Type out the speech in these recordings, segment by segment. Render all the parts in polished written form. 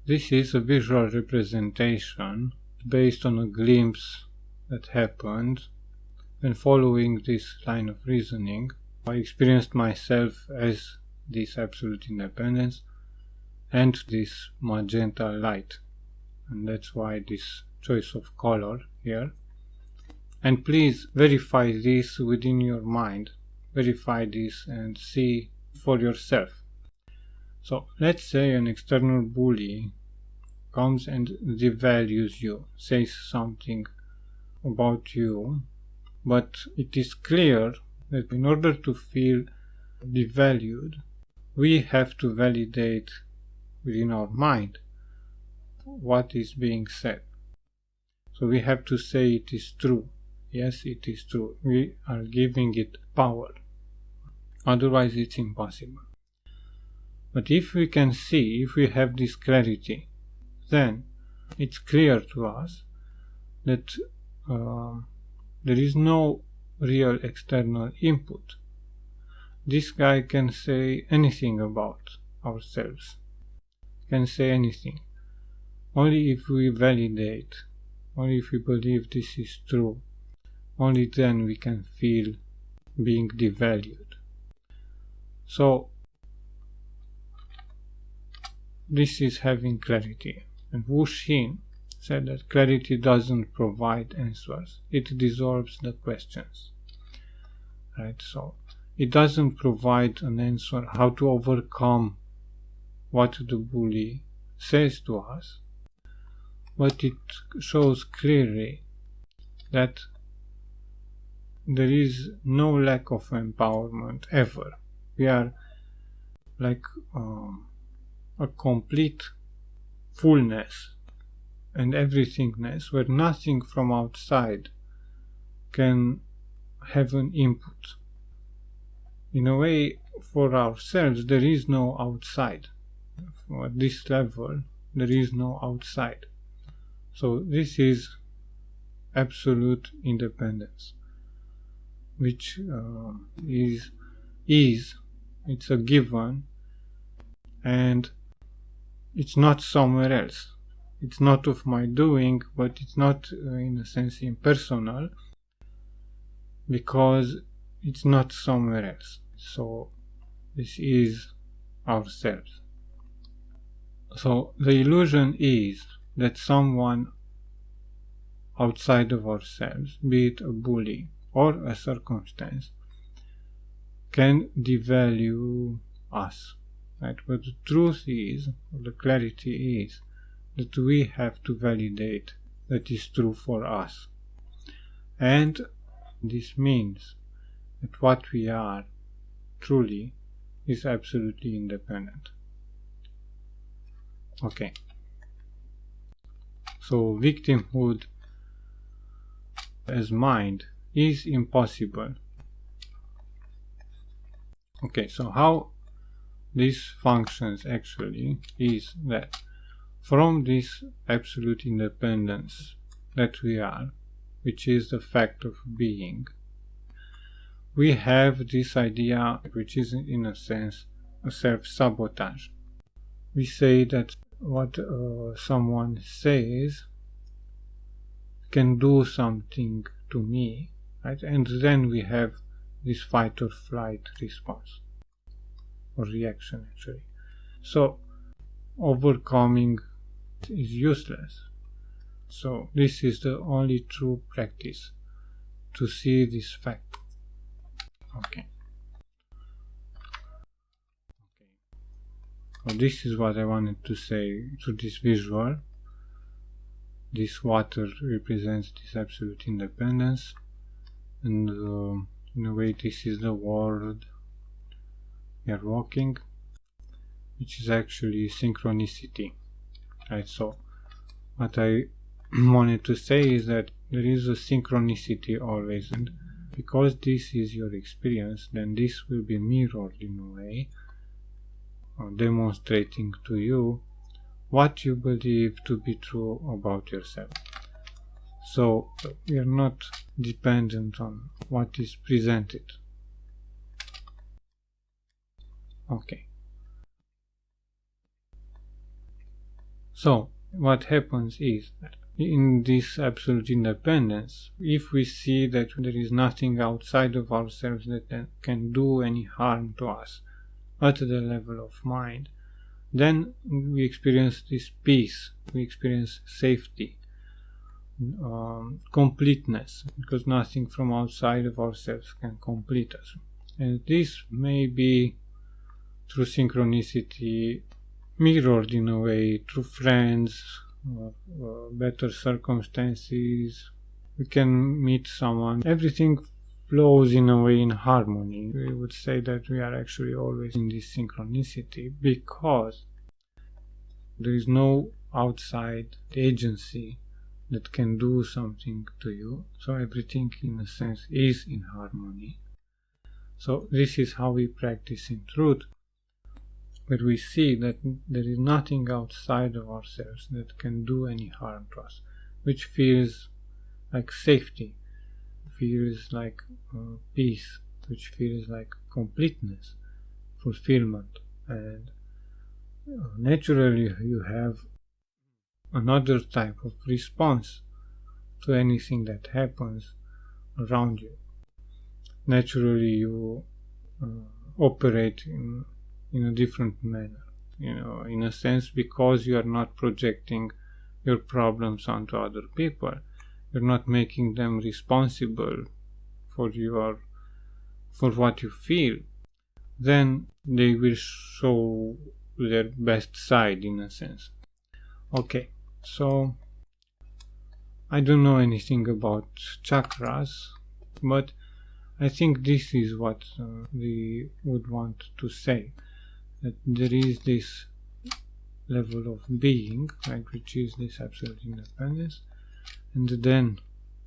This is a visual representation based on a glimpse that happened, and following this line of reasoning, I experienced myself as this absolute independence and this magenta light. And that's why this choice of color here. And please verify this within your mind. Verify this and see for yourself. So let's say an external bully comes and devalues you, says something about you, but it is clear that in order to feel devalued, we have to validate within our mind what is being said. So we have to say it is true. Yes, it is true. We are giving it power. Otherwise, it's impossible. But if we can see, if we have this clarity, then it's clear to us that there is no real external input. This guy can say anything about ourselves, can say anything. Only if we validate, only if we believe this is true, only then we can feel being devalued. So this is having clarity. And Wu Xin said that clarity doesn't provide answers, it dissolves the questions. Right? So it doesn't provide an answer how to overcome what the bully says to us, but it shows clearly that there is no lack of empowerment ever. We are like a complete fullness and everythingness where nothing from outside can have an input. In a way, for ourselves, there is no outside. At this level, there is no outside. So this is absolute independence, which is it's a given, and it's not somewhere else. It's not of my doing, but it's not in a sense impersonal, because it's not somewhere else. So this is ourselves. So the illusion is that someone outside of ourselves, be it a bully or a circumstance, can devalue us. Right? But the truth is, or the clarity is, that we have to validate that is true for us. And this means that what we are truly is absolutely independent. Okay. So victimhood as mind is impossible. Okay, so how this functions actually is that from this absolute independence that we are, which is the fact of being, we have this idea which is in a sense a self-sabotage. We say that what someone says can do something to me, right? And then we have this fight or flight response, or reaction actually. So overcoming is useless. So this is the only true practice, to see this fact. Okay. So this is what I wanted to say through this visual. This water represents this absolute independence, and in a way this is the world we are walking, which is actually synchronicity. Right? So what I wanted to say is that there is a synchronicity always, and because this is your experience, then this will be mirrored in a way, demonstrating to you what you believe to be true about yourself. So we are not dependent on what is presented. Okay. So, what happens is that in this absolute independence, if we see that there is nothing outside of ourselves that can do any harm to us at the level of mind, then we experience this peace, we experience safety, completeness, because nothing from outside of ourselves can complete us. And this may be through synchronicity, mirrored in a way through friends, better circumstances. We can meet someone. Everything flows in a way in harmony. We would say that we are actually always in this synchronicity because there is no outside agency that can do something to you. So everything in a sense is in harmony. So this is how we practice in truth, where we see that there is nothing outside of ourselves that can do any harm to us, which feels like safety, feels like peace, which feels like completeness, fulfillment. And naturally you have another type of response to anything that happens around you. Naturally you operate in a different manner, in a sense, because you are not projecting your problems onto other people. You're not making them responsible for what you feel. Then they will show their best side, in a sense. Okay, so I don't know anything about chakras, but I think this is what we would want to say, that there is this level of being, right, which is this absolute independence, and then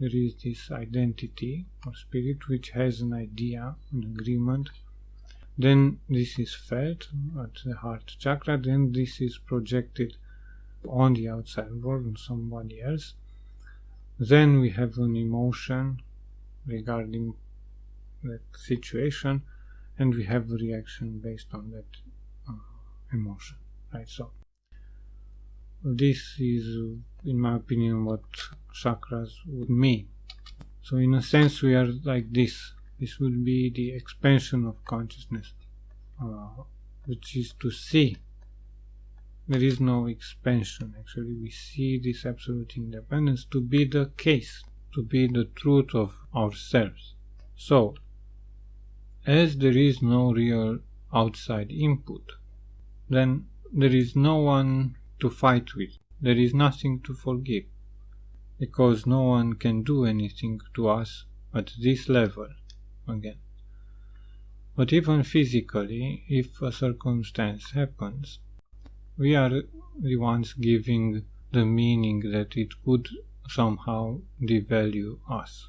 there is this identity or spirit which has an idea, an agreement. Then this is felt at the heart chakra, then this is projected on the outside world, on somebody else. Then we have an emotion regarding that situation, and we have a reaction based on that emotion, right? So this is, in my opinion, what chakras would mean. So in a sense we are like this. This would be the expansion of consciousness, which is to see. There is no expansion, actually. We see this absolute independence to be the case, to be the truth of ourselves. So, as there is no real outside input, then there is no one to fight with. There is nothing to forgive, because no one can do anything to us at this level again. But even physically, if a circumstance happens, we are the ones giving the meaning that it could somehow devalue us.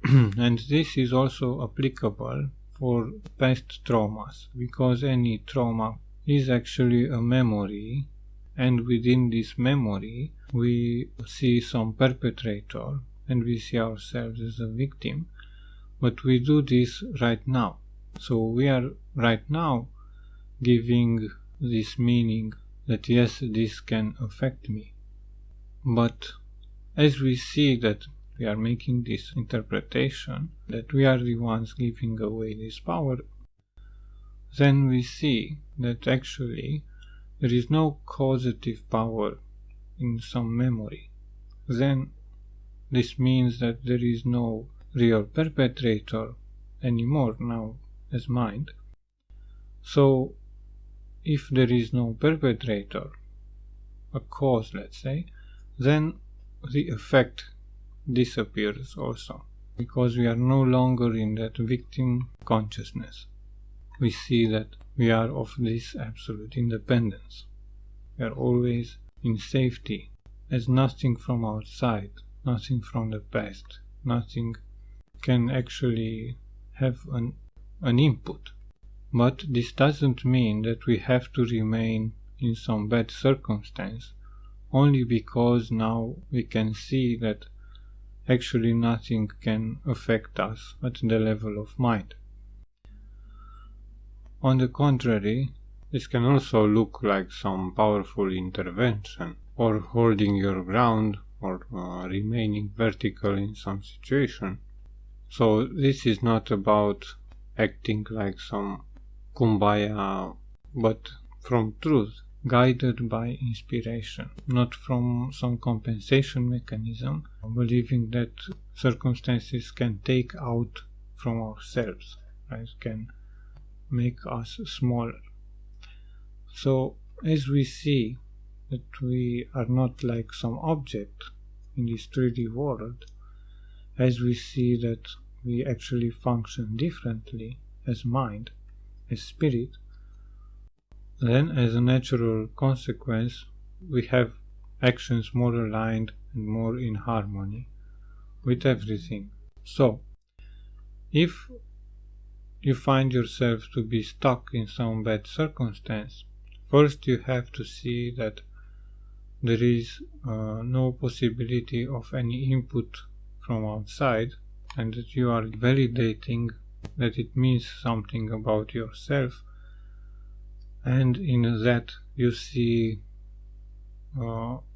And this is also applicable for past traumas, because any trauma is actually a memory, and within this memory we see some perpetrator and we see ourselves as a victim, but we do this right now. So we are right now giving this meaning that yes, this can affect me. But as we see that we are making this interpretation, that we are the ones giving away this power, then we see that actually there is no causative power in some memory. Then this means that there is no real perpetrator anymore now as mind. So if there is no perpetrator, a cause, let's say, then the effect disappears also, because we are no longer in that victim consciousness. We see that we are of this absolute independence. We are always in safety, as nothing from outside, nothing from the past, nothing can actually have an input. But this doesn't mean that we have to remain in some bad circumstance only because now we can see that actually nothing can affect us at the level of mind. On the contrary, this can also look like some powerful intervention or holding your ground or remaining vertical in some situation. So this is not about acting like some kumbaya, but from truth, guided by inspiration, not from some compensation mechanism, believing that circumstances can take out from ourselves, right? Can make us smaller. So as we see that we are not like some object in this 3D world, as we see that we actually function differently as mind, as spirit, then as a natural consequence we have actions more aligned and more in harmony with everything. So, if you find yourself to be stuck in some bad circumstance, first you have to see that there is no possibility of any input from outside, and that you are validating that it means something about yourself, and in that you see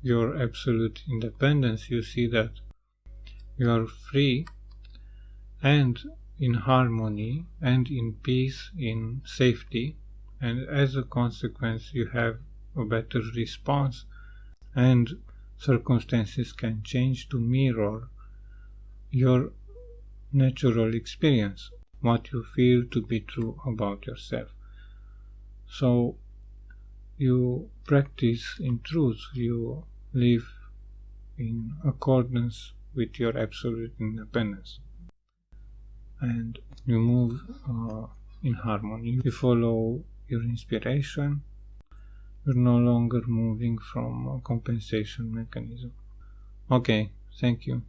your absolute independence. You see that you are free and in harmony and in peace, in safety, and as a consequence you have a better response, and circumstances can change to mirror your natural experience, what you feel to be true about yourself. So you practice in truth, you live in accordance with your absolute independence, and you move in harmony. You follow your inspiration. You're no longer moving from a compensation mechanism. Okay, thank you.